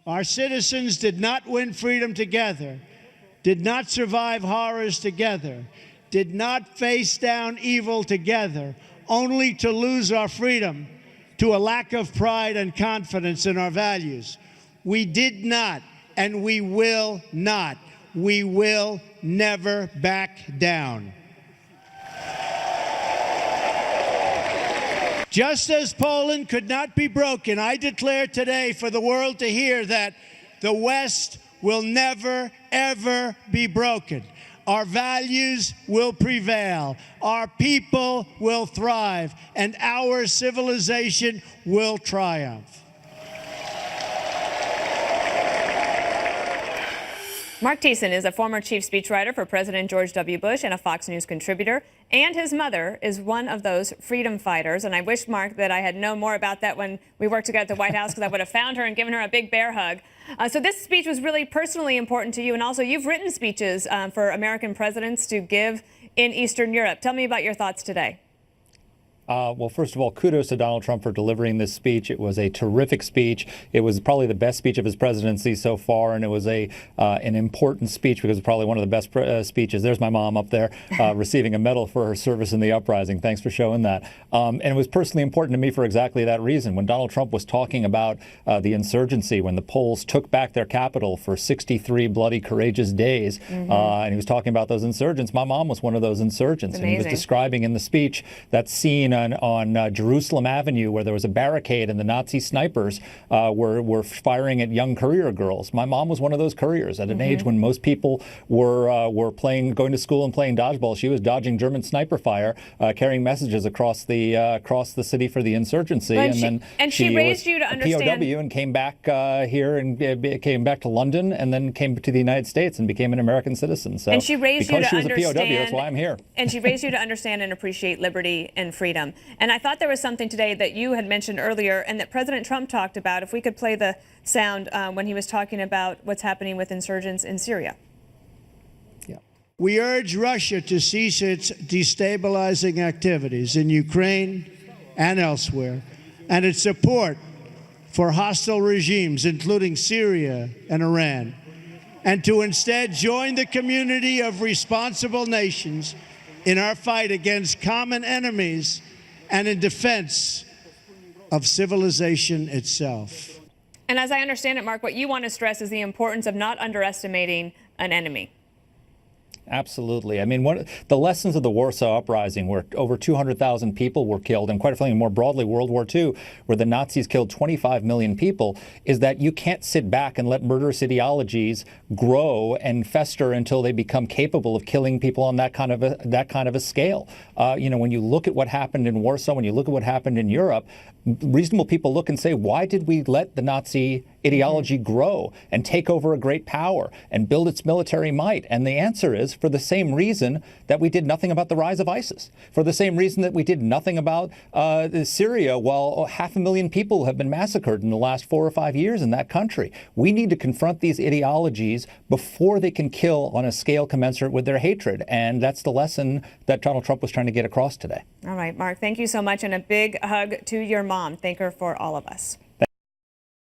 Our citizens did not win freedom together, did not survive horrors together, did not face down evil together, only to lose our freedom to a lack of pride and confidence in our values. We did not, and we will not. We will never back down. Just as Poland could not be broken, I declare today for the world to hear that the West will never, ever be broken. Our values will prevail, our people will thrive, and our civilization will triumph. Marc Thiessen is a former chief speechwriter for President George W. Bush and a Fox News contributor, and his mother is one of those freedom fighters. And I wish, Marc, that I had known more about that when we worked together at the White House, because I would have found her and given her a big bear hug. So this speech was really personally important to you, and also you've written speeches for American presidents to give in Eastern Europe. Tell me about your thoughts today. Well, first of all, kudos to Donald Trump for delivering this speech. It was a terrific speech. It was probably the best speech of his presidency so far, and it was an important speech because it's probably one of the best speeches. There's my mom up there receiving a medal for her service in the uprising. Thanks for showing that. And it was personally important to me for exactly that reason. When Donald Trump was talking about the insurgency, when the Poles took back their capital for 63 bloody, courageous days, and he was talking about those insurgents, my mom was one of those insurgents. And he was describing in the speech that scene on Jerusalem Avenue where there was a barricade and the Nazi snipers were firing at young courier girls. My mom was one of those couriers at an age when most people were going to school and playing dodgeball. She was dodging German sniper fire, carrying messages across the city for the insurgency. And she raised you to understand. POW and came back here and came back to London and then came to the United States and became an American citizen. So and she raised you to because she was understand, a POW, that's why I'm here. And she raised you to understand and appreciate liberty and freedom. And I thought there was something today that you had mentioned earlier and that President Trump talked about. If we could play the sound when he was talking about what's happening with insurgents in Syria. Yeah. We urge Russia to cease its destabilizing activities in Ukraine and elsewhere, and its support for hostile regimes, including Syria and Iran, and to instead join the community of responsible nations in our fight against common enemies and in defense of civilization itself. And as I understand it, Marc, what you want to stress is the importance of not underestimating an enemy. Absolutely. I mean, the lessons of the Warsaw Uprising, where over 200,000 people were killed, and quite frankly, more broadly, World War II, where the Nazis killed 25 million people, is that you can't sit back and let murderous ideologies grow and fester until they become capable of killing people on that kind of a scale. When you look at what happened in Warsaw, when you look at what happened in Europe, reasonable people look and say, why did we let the Nazi ideology grow and take over a great power and build its military might? And the answer is for the same reason that we did nothing about the rise of ISIS, for the same reason that we did nothing about Syria, while 500,000 people have been massacred in the last 4 or 5 years in that country. We need to confront these ideologies before they can kill on a scale commensurate with their hatred. And that's the lesson that Donald Trump was trying to get across today. All right, Marc, thank you so much, and a big hug to your mom. Thank her for all of us.